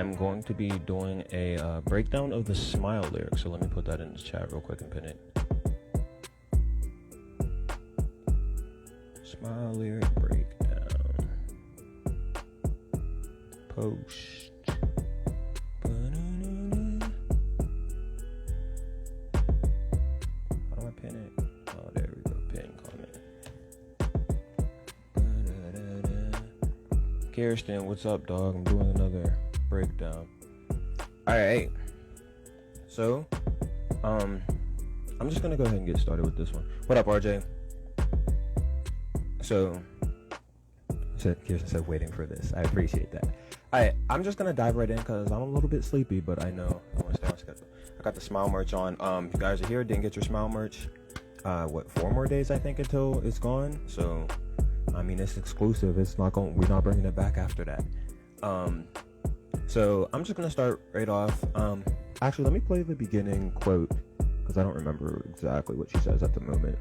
I'm going to be doing a breakdown of the Smile lyrics. So let me put that in the chat real quick and pin it. Smile lyric breakdown. Post. How do I pin it? Oh, there we go. Pin comment. Kirsten, what's up, dog? I'm doing another breakdown. Alright. So, I'm just gonna go ahead and get started with this one. What up, RJ? So, Kirsten said waiting for this. I appreciate that. Alright, I'm just gonna dive right in because I'm a little bit sleepy, but I know I want to stay on schedule. I got the Smile merch on. You guys are here, didn't get your Smile merch. 4 more days I think until it's gone. So, I mean, it's exclusive. We're not bringing it back after that. So I'm just gonna start right off. Actually, let me play the beginning quote because I don't remember exactly what she says at the moment.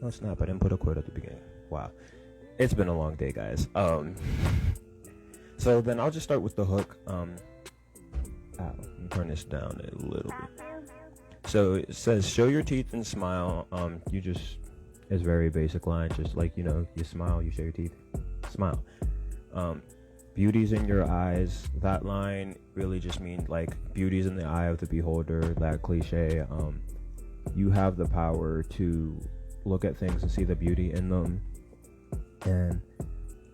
Oh snap, I didn't put a quote at the beginning. Wow. It's been a long day, guys. So then I'll just start with the hook. Let me turn this down a little bit. So it says, show your teeth and smile. It's very basic line, just like, you smile, you show your teeth, smile. Beauty's in your eyes. That line really just means like beauty's in the eye of the beholder, that cliche. You have the power to look at things and see the beauty in them. And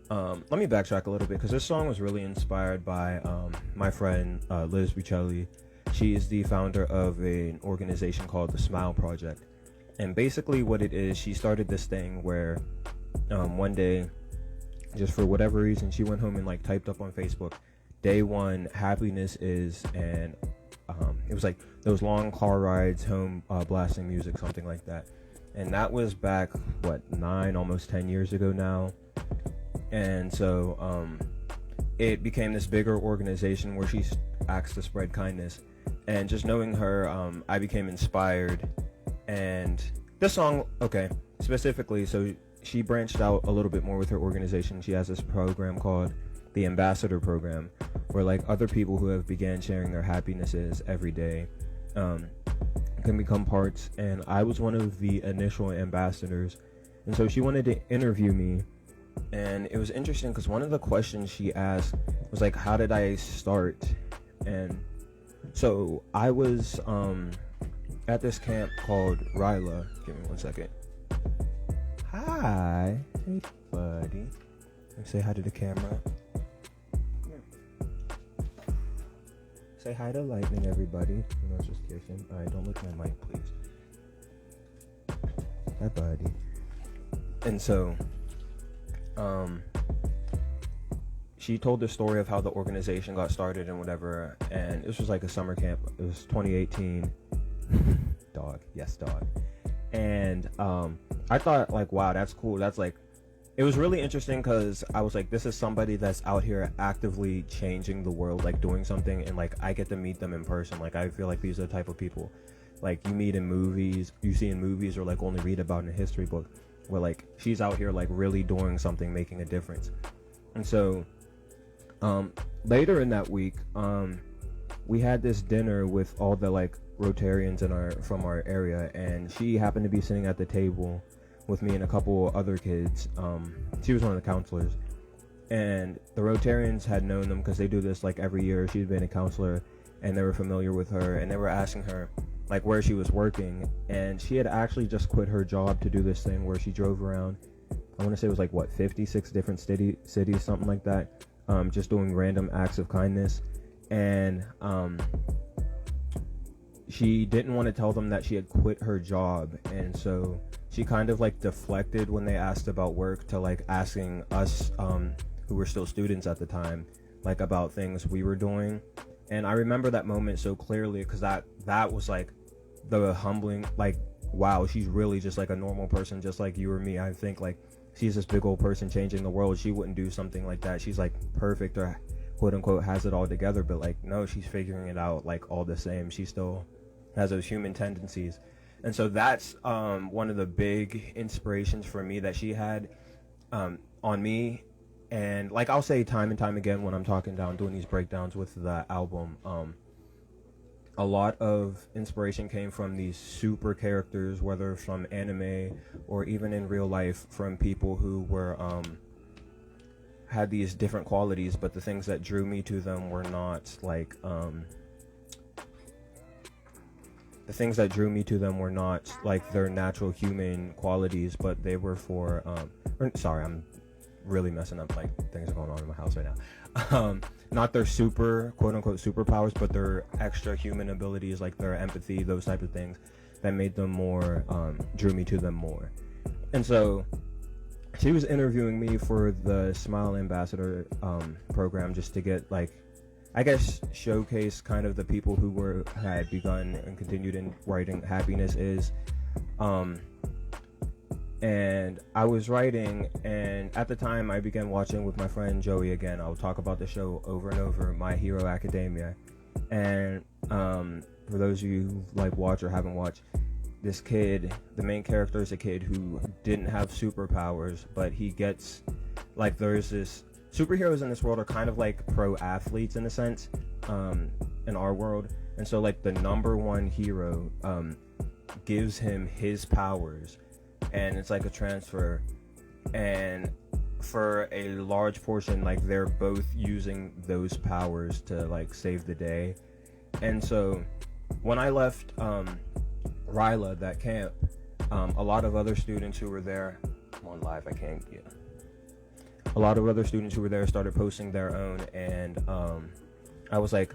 let me backtrack a little bit because this song was really inspired by my friend Liz Buccelli. She is the founder of an organization called the Smile Project. And basically what it is, she started this thing where one day, just for whatever reason, she went home and like typed up on Facebook, day one, happiness is, and it was like those long car rides home, blasting music, something like that. And that was back, 9, almost 10 years ago now. And so it became this bigger organization where she acts to spread kindness. And just knowing her, I became inspired. And this song, specifically, so she branched out a little bit more with her organization. She has this program called the Ambassador Program, where like other people who have began sharing their happinesses every day can become parts. And I was one of the initial ambassadors. And so she wanted to interview me. And it was interesting because one of the questions she asked was like, how did I start? And so I was at this camp called Ryla. Give me 1 second. Hi. Hey, buddy. Let me say hi to the camera. Say hi to Lightning, everybody. It's just Kirsten. Alright, don't lick my mic, please. Hi, buddy. And so, she told the story of how the organization got started and whatever, and this was like a summer camp. It was 2018. Dog, yes, dog. And I thought like, wow, that's cool. That's like, it was really interesting because I was like, this is somebody that's out here actively changing the world, like doing something, and like I get to meet them in person. Like I feel like these are the type of people like you meet in movies, you see in movies, or like only read about in a history book, where like she's out here like really doing something, making a difference. And so later in that week, we had this dinner with all the like Rotarians from our area, and she happened to be sitting at the table with me and a couple other kids. She was one of the counselors, and the Rotarians had known them because they do this like every year. She'd been a counselor, and they were familiar with her, and they were asking her like where she was working, and she had actually just quit her job to do this thing where she drove around. I want to say it was like 56 different cities, something like that, just doing random acts of kindness. And she didn't want to tell them that she had quit her job, and so she kind of like deflected when they asked about work to like asking us who were still students at the time like about things we were doing. And I remember that moment so clearly because that was like the humbling, like, wow, she's really just like a normal person just like you or me. I think like she's this big old person changing the world. She wouldn't do something like that. She's like perfect or quote unquote has it all together, but like no, she's figuring it out like all the same. She still has those human tendencies. And so that's one of the big inspirations for me that she had on me. And like I'll say time and time again when I'm talking down, doing these breakdowns with the album, a lot of inspiration came from these super characters, whether from anime or even in real life, from people who were had these different qualities, but the things that drew me to them were not like the things that drew me to them were not like their natural human qualities, but they were for sorry, I'm really messing up, like things are going on in my house right now. Not their super quote unquote superpowers, but their extra human abilities, like their empathy, those type of things that made them more drew me to them more. And so she was interviewing me for the Smile Ambassador program, just to get, like, I guess, showcase kind of the people who had begun and continued in writing Happiness Is. And I was writing, and at the time I began watching with my friend Joey again. I'll talk about the show over and over, My Hero Academia. And for those of you who like watch or haven't watched, this kid, the main character is a kid who didn't have superpowers, but he gets, like, there's this, superheroes in this world are kind of like pro athletes in a sense, in our world. And so, like, the number one hero gives him his powers, and it's like a transfer, and for a large portion, like, they're both using those powers to, like, save the day. And so when I left Ryla, that camp, a lot of other students who were there, I'm on live, I can't, yeah. A lot of other students who were there started posting their own, and I was like,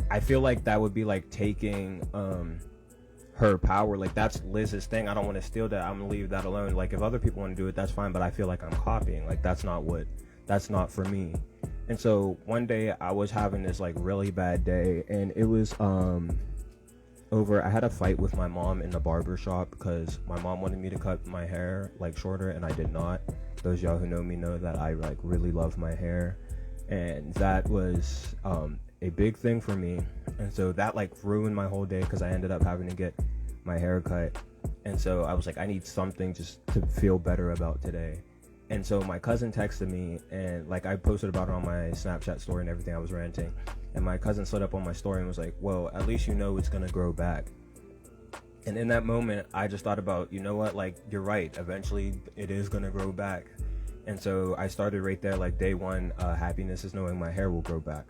I feel like that would be like taking her power. Like, that's Liz's thing. I don't want to steal that. I'm gonna leave that alone. Like, if other people want to do it, that's fine, but I feel like I'm copying. Like, that's not for me. And so one day I was having this like really bad day, and it was over, I had a fight with my mom in the barber shop because my mom wanted me to cut my hair like shorter, and I did not. Those of y'all who know me know that I like really love my hair, and that was a big thing for me. And so that like ruined my whole day because I ended up having to get my hair cut. And so I was like, I need something just to feel better about today. And so my cousin texted me, and like I posted about it on my Snapchat story and everything. I was ranting, and my cousin slid up on my story and was like, well, at least you know it's gonna grow back. And in that moment, I just thought about, you know what, like, you're right, eventually it is gonna grow back. And so I started right there, like, day one, happiness is knowing my hair will grow back.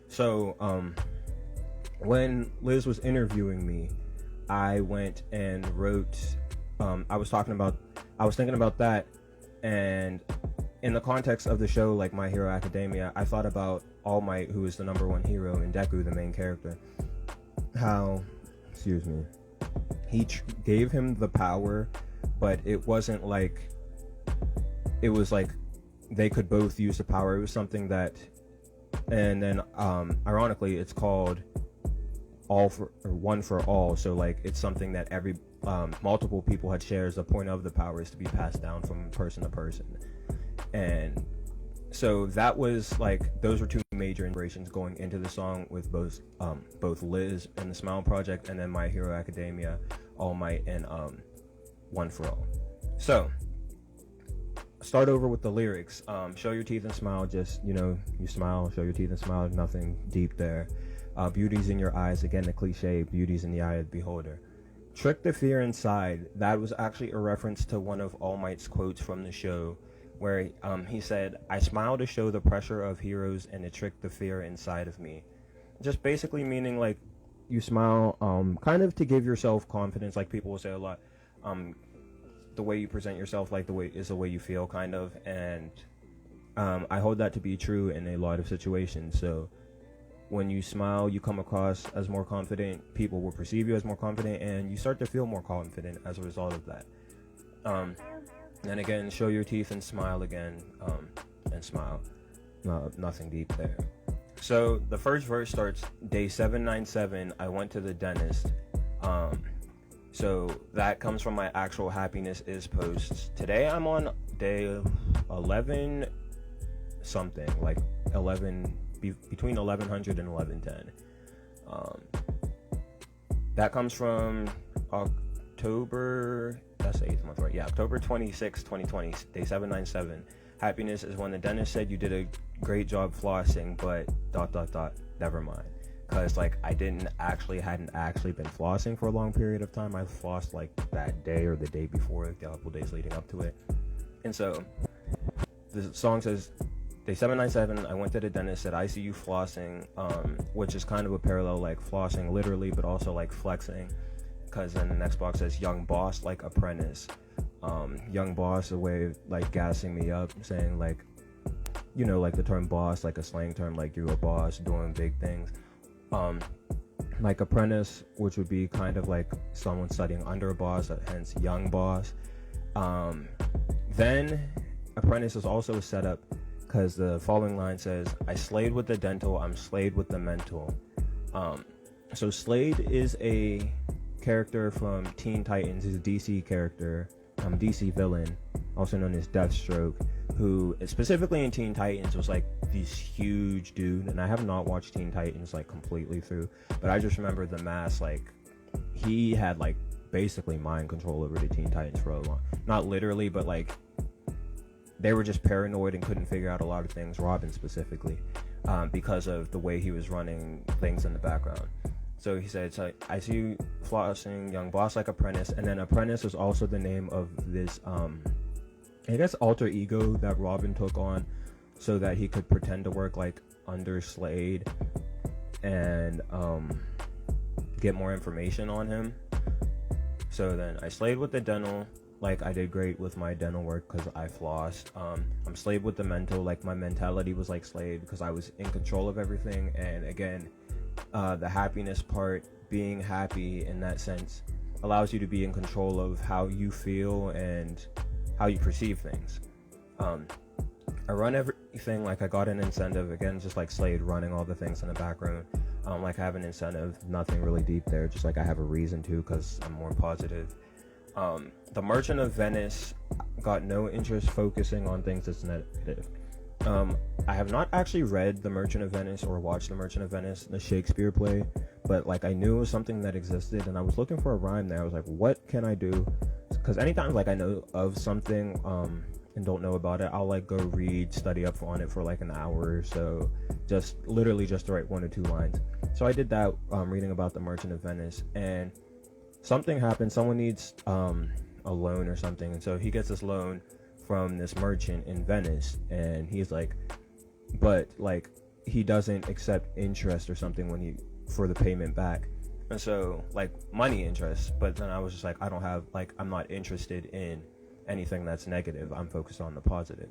So when Liz was interviewing me, I went and wrote, I was thinking about that, and in the context of the show, like My Hero Academia, I thought about All Might, who is the number one hero, and Deku, the main character. How, excuse me, he gave him the power, but it wasn't like, it was like they could both use the power. It was something that, and then ironically, it's called one for all. So like, it's something that every multiple people had shares. The point of the power is to be passed down from person to person. And so that was like, those were two major inspirations going into the song, with both Liz and the Smile Project, and then My Hero Academia, All Might, and One for All. So start over with the lyrics. Show your teeth and smile. Just, you know, you smile, show your teeth and smile. Nothing deep there. Beauty's in your eyes. Again, the cliche, beauty's in the eye of the beholder. Trick the fear inside. That was actually a reference to one of All Might's quotes from the show, where he said, I smile to show the pressure of heroes and to trick the fear inside of me. Just basically meaning, like, you smile kind of to give yourself confidence. Like people will say a lot, the way you present yourself, like, the way is the way you feel, kind of. And I hold that to be true in a lot of situations. So when you smile, you come across as more confident. People will perceive you as more confident, and you start to feel more confident as a result of that. And again, show your teeth and smile again, and smile. No, nothing deep there. So the first verse starts, day 797, I went to the dentist. So that comes from my actual Happiness Is posts. Today I'm on day 11 something, like 11, between 1100 and 1110. That comes from October, that's the 8th month, right? Yeah, October 26, 2020, day 797. Happiness is when the dentist said you did a great job flossing, but ... never mind. Because, like, I hadn't actually been flossing for a long period of time. I flossed, like, that day or the day before, a couple days leading up to it. And so, the song says, day 797, I went to the dentist, said, I see you flossing, which is kind of a parallel, like, flossing literally, but also, like, flexing. Because then the next box says, young boss, like, apprentice. Young boss, a way of, like, gassing me up, saying, like, you know, like, the term boss, like, a slang term, like, you're a boss, doing big things. Like, apprentice, which would be kind of like someone studying under a boss, hence young boss. Then, apprentice is also a setup, because the following line says, I slayed with the dental, I'm slayed with the mental. So Slade is a character from Teen Titans. He's a DC character, DC villain, also known as Deathstroke, who specifically in Teen Titans was like this huge dude. And I have not watched Teen Titans like completely through, but I just remember the mask, like he had like basically mind control over the Teen Titans for a long, not literally, but like they were just paranoid and couldn't figure out a lot of things, Robin specifically, because of the way he was running things in the background. So he said, so I see you flossing, young boss like apprentice. And then apprentice was also the name of this, I guess, alter ego that Robin took on so that he could pretend to work like under Slade and get more information on him. So then I slayed with the dental, like I did great with my dental work because I flossed. I'm slayed with the mental, like my mentality was like Slade because I was in control of everything. And again, the happiness part, being happy in that sense, allows you to be in control of how you feel and how you perceive things. I run everything like I got an incentive, again, just like Slade, running all the things in the background. Like I have an incentive, nothing really deep there, just like I have a reason to because I'm more positive. The Merchant of Venice got no interest focusing on things that's negative. I have not actually read The Merchant of Venice or watched The Merchant of Venice, the Shakespeare play, but like I knew it was something that existed and I was looking for a rhyme there. I was like, what can I do? Because anytime like I know of something and don't know about it, I'll like go read, study up on it for like an hour or so, just literally just to write 1 or 2 lines. So I did that, reading about The Merchant of Venice, and something happened. Someone needs a loan or something, and so he gets this loan from this merchant in Venice, and he's like, but like he doesn't accept interest or something when he for the payment back, and so like money interest. But then I was just like, I don't have, like, I'm not interested in anything that's negative. I'm focused on the positive.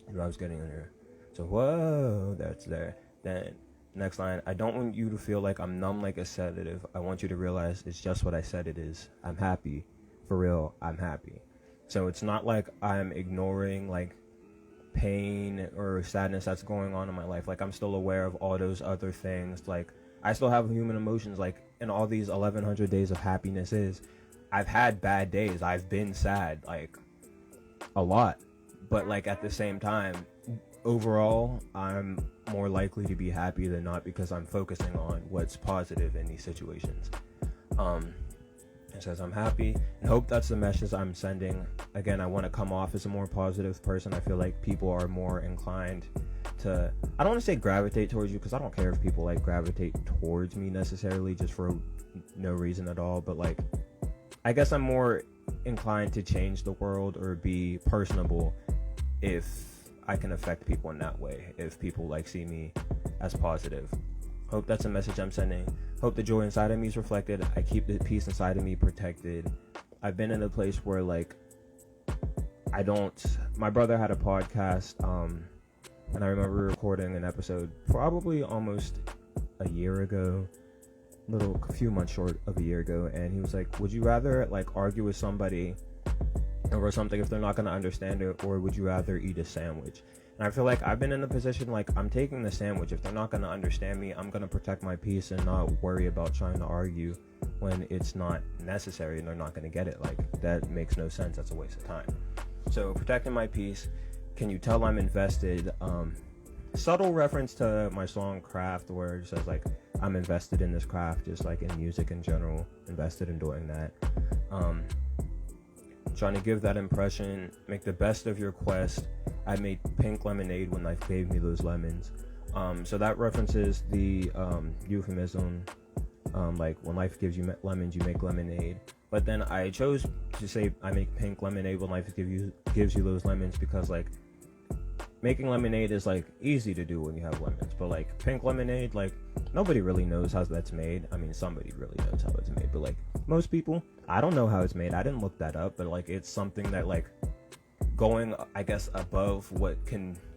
I was getting in here. So whoa, that's there. Then next line, I don't want you to feel like I'm numb like a sedative. I want you to realize it's just what I said it is. I'm happy. For real, I'm happy. So it's not like I'm ignoring like pain or sadness that's going on in my life. Like I'm still aware of all those other things. Like I still have human emotions. Like in all these 1100 days of happiness I've had bad days. I've been sad, like a lot. But like at the same time, overall, I'm more likely to be happy than not because I'm focusing on what's positive in these situations. It says I'm happy and hope that's the message I'm sending. Again, I want to come off as a more positive person. I feel like people are more inclined to, I don't want to say gravitate towards you because I don't care if people like gravitate towards me necessarily just for no reason at all, but like I guess I'm more inclined to change the world or be personable if I can affect people in that way, if people like see me as positive. Hope that's a message I'm sending. Hope the joy inside of me is reflected. I keep the peace inside of me protected. I've been in a place where like my brother had a podcast, and I remember recording an episode probably almost a year ago, a few months short of a year ago, and he was like, would you rather like argue with somebody over something if they're not going to understand it, or would you rather eat a sandwich? And I feel like I've been in a position like I'm taking the sandwich. If they're not going to understand me, I'm going to protect my peace and not worry about trying to argue when it's not necessary and they're not going to get it. Like that makes no sense. That's a waste of time. So protecting my peace. Can you tell I'm invested? Subtle reference to my song Craft where it says like, I'm invested in this craft, just like in music in general, invested in doing that. Trying to give that impression, make the best of your quest. I made pink lemonade when life gave me those lemons. So that references the euphemism, like when life gives you lemons, you make lemonade. But then I chose to say I make pink lemonade when life gives you those lemons, because like making lemonade is like easy to do when you have lemons, but like pink lemonade, like nobody really knows how that's made. I mean, somebody really knows how it's made, but like most people, I don't know how it's made. I didn't look that up, but like it's something that like going, I guess, above what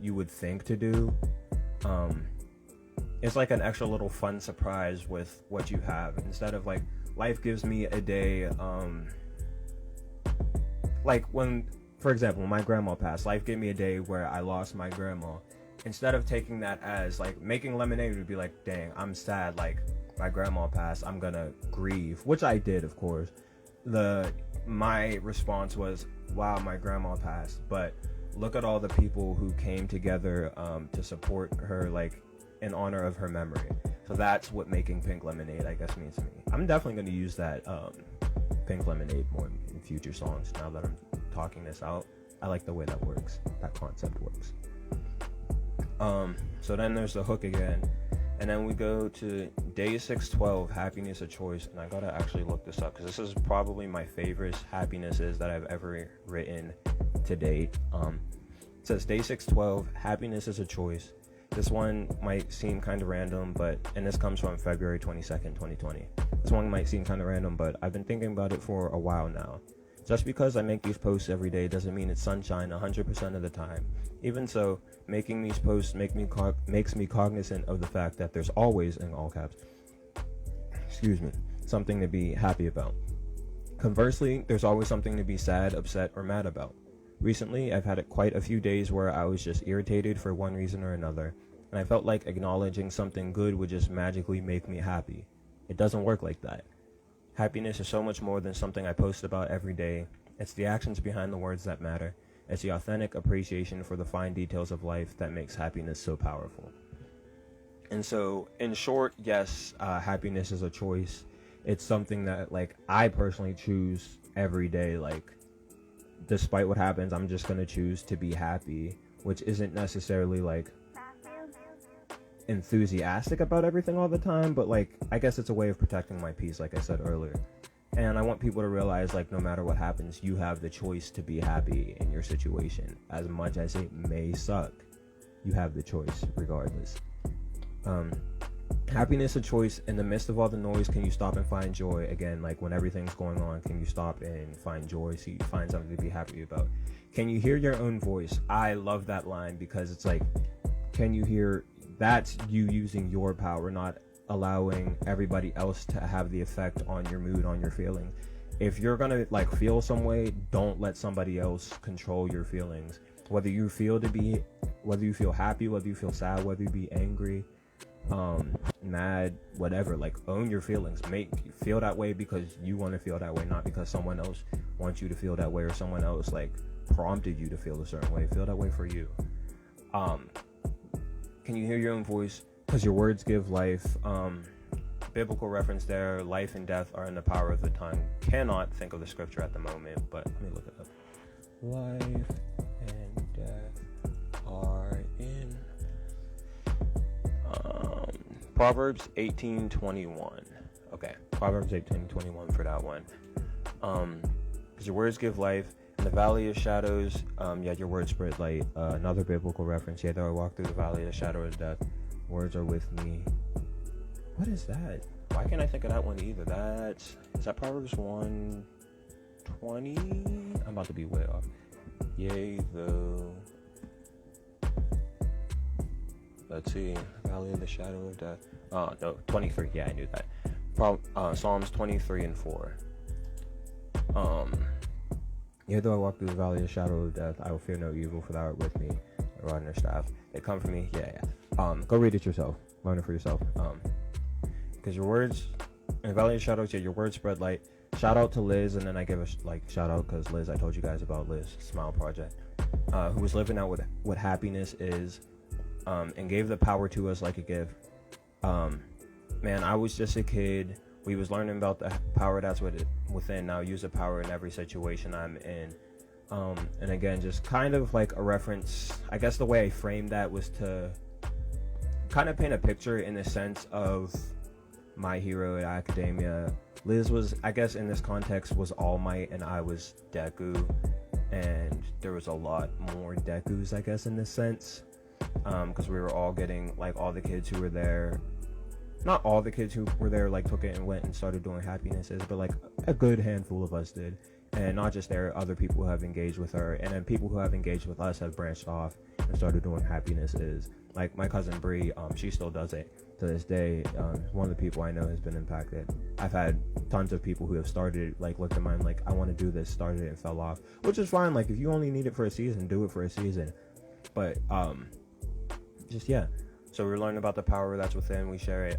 you would think to do. It's like an extra little fun surprise with what you have, instead of like life gives me a day, like when, for example, when my grandma passed, life gave me a day where I lost my grandma. Instead of taking that as like making lemonade would be like, dang, I'm sad, like my grandma passed, I'm gonna grieve, which I did, of course. My response was, wow, my grandma passed, but look at all the people who came together to support her, like in honor of her memory. So that's what making pink lemonade, I guess, means to me. I'm definitely going to use that pink lemonade more in future songs now that I'm talking this out. I like the way that works, that concept works. So then there's the hook again, and then we go to day 612, happiness a choice. And I gotta actually look this up, because this is probably my favorite happinesses that I've ever written to date. It says day 612, happiness is a choice. This one might seem kind of random, and this comes from February 22nd, 2020. This one might seem kind of random, but I've been thinking about it for a while now. Just because I make these posts every day doesn't mean it's sunshine 100% of the time. Even so, making these posts makes me cognizant of the fact that there's always, in all caps, something to be happy about. Conversely, there's always something to be sad, upset, or mad about. Recently, I've had quite a few days where I was just irritated for one reason or another, and I felt like acknowledging something good would just magically make me happy. It doesn't work like that. Happiness is so much more than something I post about every day. It's the actions behind the words that matter. It's the authentic appreciation for the fine details of life that makes happiness so powerful. And so, in short, yes, happiness is a choice. It's something that, like, I personally choose every day. Like, despite what happens, I'm just gonna choose to be happy, which isn't necessarily like enthusiastic about everything all the time, but like I guess it's a way of protecting my peace, like I said earlier. And I want people to realize, like, no matter what happens, you have the choice to be happy in your situation. As much as it may suck, you have the choice regardless. Happiness a choice. In the midst of all the noise, can you stop and find joy? Again, like when everything's going on, can you stop and find joy so you find something to be happy about? Can you hear your own voice? I love that line, because it's like, can you hear, that's you using your power, not allowing everybody else to have the effect on your mood, on your feelings. If you're gonna like feel some way, don't let somebody else control your feelings. Whether you feel happy, whether you feel sad, whether you be angry, mad, whatever, like own your feelings. Feel that way because you want to feel that way, not because someone else wants you to feel that way, or someone else like prompted you to feel a certain way. Feel that way for you. Can you hear your own voice? Because your words give life. Biblical reference there, life and death are in the power of the tongue. Cannot think of the scripture at the moment, but let me look it up. Life and death are in Proverbs 18:21. Okay, Proverbs 18:21 for that one. Because your words give life. In the valley of shadows, your words spread light. Another biblical reference. Though I walk through the valley of the shadow of death, words are with me. What is that? Why can't I think of that one either? Is that Proverbs 1:20? I'm about to be way off. Yea, though. Let's see. Valley of the shadow of death. Oh, no. 23. Yeah, I knew that. Psalms 23:4. Yea, though I walk through the valley of the shadow of death, I will fear no evil, for thou art with me. The rod and your staff, they come for me. Yeah. Go read it yourself. Learn it for yourself. Because your words, in the valley of shadows, your words spread light. Shout out to Liz, and then I give a shout out because Liz, I told you guys about Liz, Smile Project, who was living out what happiness is, and gave the power to us like a gift. man, I was just a kid. We was learning about the power that's within. Now use the power in every situation I'm in. And again, just kind of like a reference. I guess the way I framed that was to kind of paint a picture in the sense of My Hero Academia. Liz was, I guess in this context, was All Might and I was Deku. And there was a lot more Dekus, I guess, in this sense. Because we were all getting, like, all the kids who were there. Not all the kids who were there, like, took it and went and started doing happinesses, but, like, a good handful of us did. And not just there, other people who have engaged with her. And then people who have engaged with us have branched off and started doing happinesses. Like, my cousin Bree, she still does it to this day. One of the people I know has been impacted. I've had tons of people who have started, like, looked at mine, like, I want to do this, started it and fell off. Which is fine. Like, if you only need it for a season, do it for a season. But, just, yeah. So we're learning about the power that's within. We share it.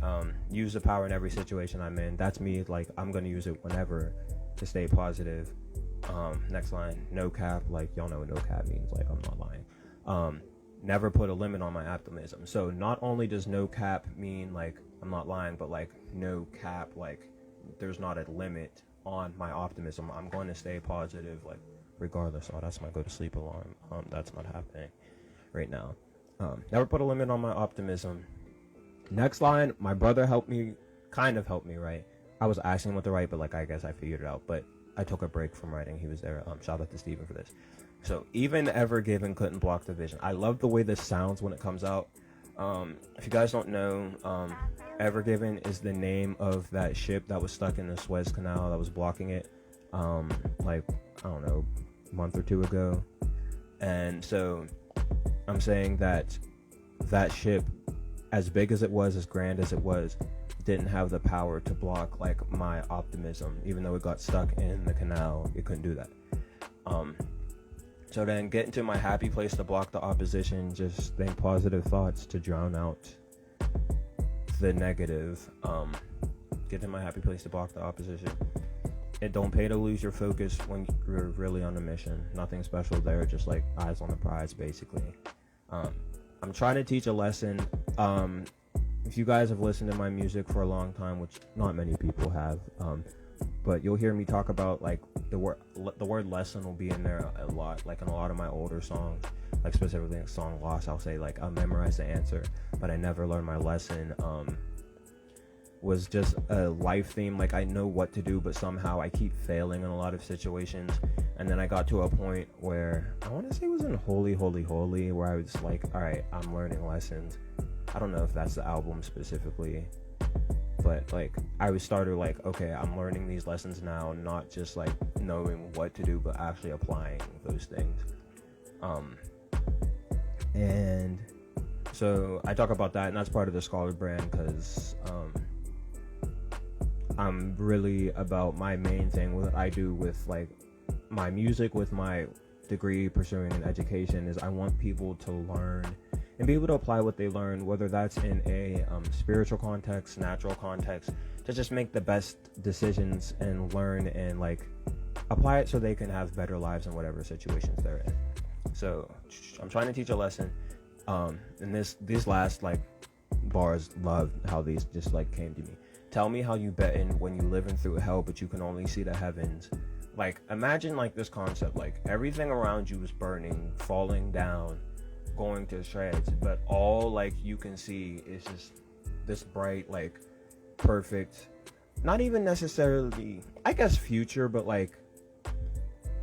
Use the power in every situation I'm in. That's me. Like, I'm going to use it whenever to stay positive. Next line, no cap. Like, y'all know what no cap means. Like, I'm not lying. Never put a limit on my optimism. So not only does no cap mean, like, I'm not lying, but, like, no cap, like, there's not a limit on my optimism. I'm going to stay positive, like, regardless. Oh, that's my go to sleep alarm. That's not happening right now. Never put a limit on my optimism. Next line, my brother kind of helped me write. I was asking him what to write, but, like, I guess I figured it out. But I took a break from writing. He was there. Shout out to Steven for this. So, even Ever Given couldn't block the vision. I love the way this sounds when it comes out. If you guys don't know, Ever Given is the name of that ship that was stuck in the Suez Canal that was blocking it, like, I don't know, a month or two ago. And so, I'm saying that ship, as big as it was, as grand as it was, didn't have the power to block, like, my optimism. Even though it got stuck in the canal, it couldn't do that. So then get into my happy place to block the opposition. Just think positive thoughts to drown out the negative. Get to my happy place to block the opposition. It don't pay to lose your focus when you're really on a mission. Nothing special there, just like eyes on the prize, basically. I'm trying to teach a lesson. If you guys have listened to my music for a long time, which not many people have, but you'll hear me talk about, like, the word lesson will be in there a lot, like in a lot of my older songs, like specifically in song Lost. I'll say, like, I'll memorize the answer, but I never learned my lesson. Was just a life theme. Like, I know what to do, but somehow I keep failing in a lot of situations. And then I got to a point where I want to say it was in Holy, Holy, Holy, where I was like, all right, I'm learning lessons. I don't know if that's the album specifically, but, like, I was started like, okay, I'm learning these lessons now, not just, like, knowing what to do, but actually applying those things. And so I talk about that, and that's part of the Scholar brand, because I'm really about my main thing, what I do with, like, my music, with my degree, pursuing an education, is I want people to learn and be able to apply what they learn, whether that's in a spiritual context, natural context, to just make the best decisions and learn and, like, apply it so they can have better lives in whatever situations they're in. So I'm trying to teach a lesson. And these last, like, bars, love how these just, like, came to me. Tell me how you betting when you living through hell, but you can only see the heavens. Like, imagine, like, this concept, like, everything around you is burning, falling down, going to shreds, but all, like, you can see is just this bright, like, perfect, not even necessarily, I guess, future, but, like,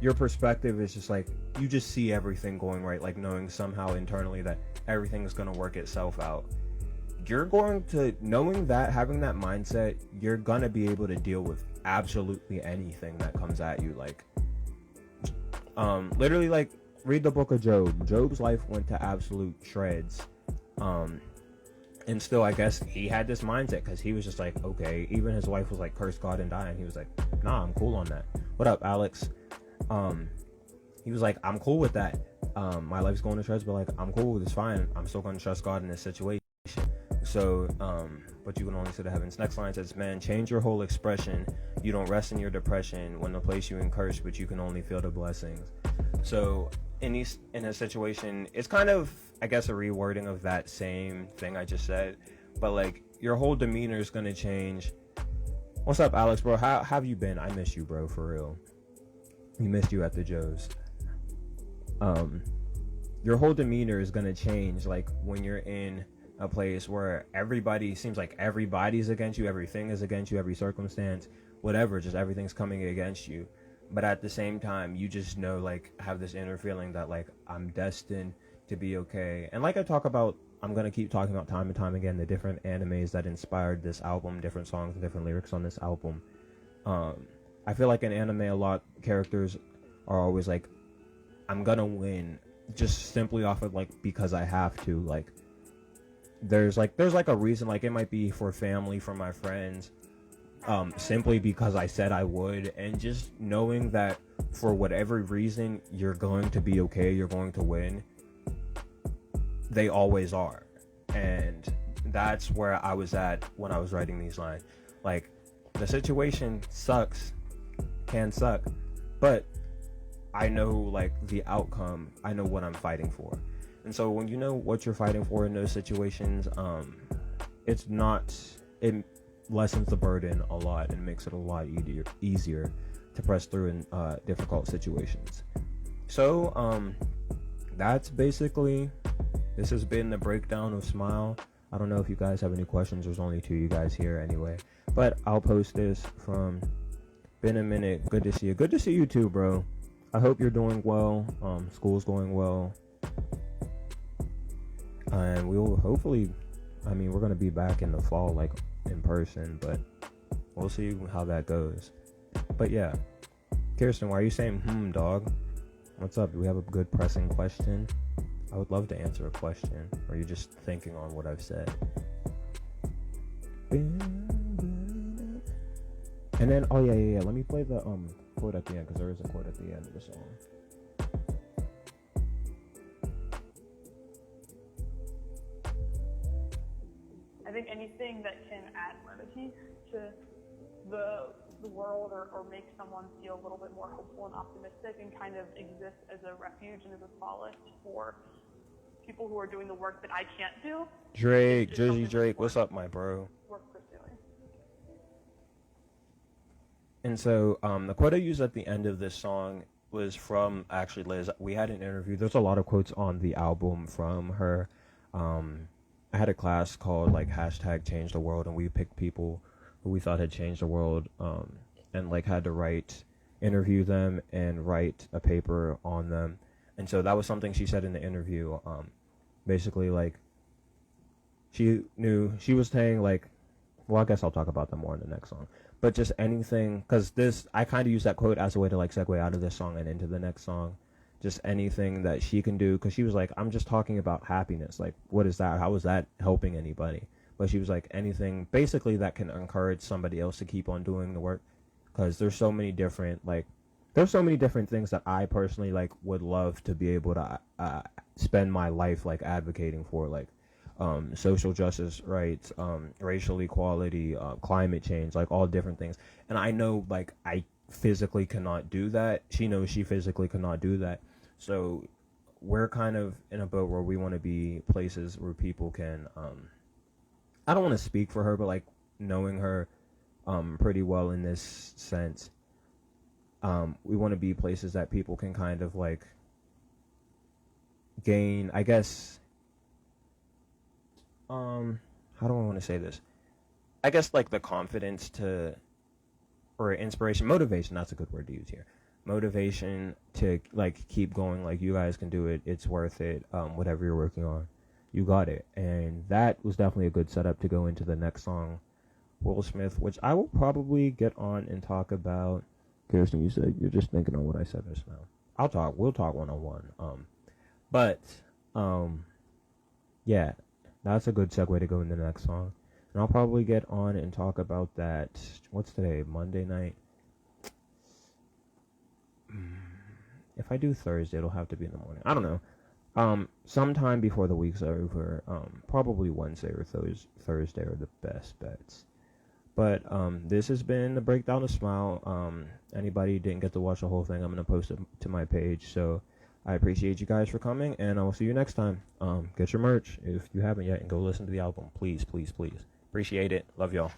your perspective is just, like, you just see everything going right, like, knowing somehow internally that everything is going to work itself out. You're going to, knowing that, having that mindset, you're going to be able to deal with absolutely anything that comes at you. Like, literally, like, read the book of Job. Job's life went to absolute shreds. And still, I guess he had this mindset, because he was just like, okay, even his wife was like, curse God and die, and he was like, nah, I'm cool on that. What up, Alex? He was like, I'm cool with that. My life's going to shreds, but, like, I'm cool, it's fine. I'm still going to trust God in this situation. So, but you can only see the heavens. Next line says, man, change your whole expression. You don't rest in your depression when the place you curse, but you can only feel the blessings. So in a situation, it's kind of, I guess, a rewording of that same thing I just said, but, like, your whole demeanor is gonna change. What's up, Alex, bro? How have you been? I miss you, bro, for real. We missed you at the Joes. Your whole demeanor is gonna change, like when you're in a place where everybody seems like everybody's against you, everything is against you, every circumstance, whatever, just everything's coming against you. But at the same time, you just know, like, have this inner feeling that, like, I'm destined to be okay. And like I talk about, I'm gonna keep talking about time and time again, the different animes that inspired this album, different songs and different lyrics on this album. I feel like in anime, a lot characters are always like, I'm gonna win, just simply off of, like, because I have to. Like, there's a reason, like, it might be for family, for my friends, simply because I said I would. And just knowing that for whatever reason you're going to be okay, you're going to win, they always are. And that's where I was at when I was writing these lines. Like, the situation sucks, can suck, but I know, like, the outcome, I know what I'm fighting for. And so when you know what you're fighting for in those situations, it lessens the burden a lot and makes it a lot easier to press through in difficult situations. So that's basically, this has been the breakdown of Smile. I don't know if you guys have any questions. There's only 2 you guys here anyway, but I'll post this from Been a Minute. Good to see you. Good to see you too, bro. I hope you're doing well. School's going well. And we will hopefully, I mean, we're going to be back in the fall, like, in person, but we'll see how that goes. But yeah, Kirsten, why are you saying, dog? What's up? Do we have a good pressing question? I would love to answer a question. Or are you just thinking on what I've said? And then, oh yeah. Let me play the quote at the end, because there is a quote at the end of the song. I think anything that can add levity to the world or make someone feel a little bit more hopeful and optimistic and kind of exist as a refuge and as a solace for people who are doing the work that I can't do. Drake, Jersey Drake, what's up, my bro? Worth pursuing. And so the quote I used at the end of this song was from, actually, Liz. We had an interview. There's a lot of quotes on the album from her. I had a class called, like, #Change the World, and we picked people who we thought had changed the world, and, like, had to interview them and write a paper on them. And so that was something she said in the interview. Basically, like, she was saying, like, well, I guess I'll talk about them more in the next song. But just anything, because I kind of use that quote as a way to, like, segue out of this song and into the next song. Just anything that she can do, because she was like, I'm just talking about happiness. Like, what is that? How is that helping anybody? But she was like, anything basically that can encourage somebody else to keep on doing the work, because there's so many different things that I personally, like, would love to be able to spend my life, like, advocating for, like social justice rights, racial equality, climate change, like, all different things. And I know, like, I physically cannot do that. She knows she physically cannot do that. So we're kind of in a boat where we want to be places where people can, I don't want to speak for her, but, like, knowing her pretty well in this sense, we want to be places that people can kind of, like, gain, I guess, how do I want to say this? I guess, like, the confidence or inspiration, motivation, that's a good word to use here. Motivation to, like, keep going, like, you guys can do it, it's worth it, whatever you're working on, you got it. And that was definitely a good setup to go into the next song, Will Smith, which I will probably get on and talk about. Kirsten, you said you're just thinking on what I said just now. We'll talk one-on-one. Yeah, that's a good segue to go into the next song. And I'll probably get on and talk about that. What's today? Monday night? If I do Thursday, it'll have to be in the morning. I don't know. Sometime before the week's over. Probably Wednesday or Thursday are the best bets. But this has been the Breakdown of Smile. Anybody didn't get to watch the whole thing, I'm going to post it to my page. So I appreciate you guys for coming, and I will see you next time. Get your merch if you haven't yet, and go listen to the album. Please, please, please. Appreciate it. Love y'all.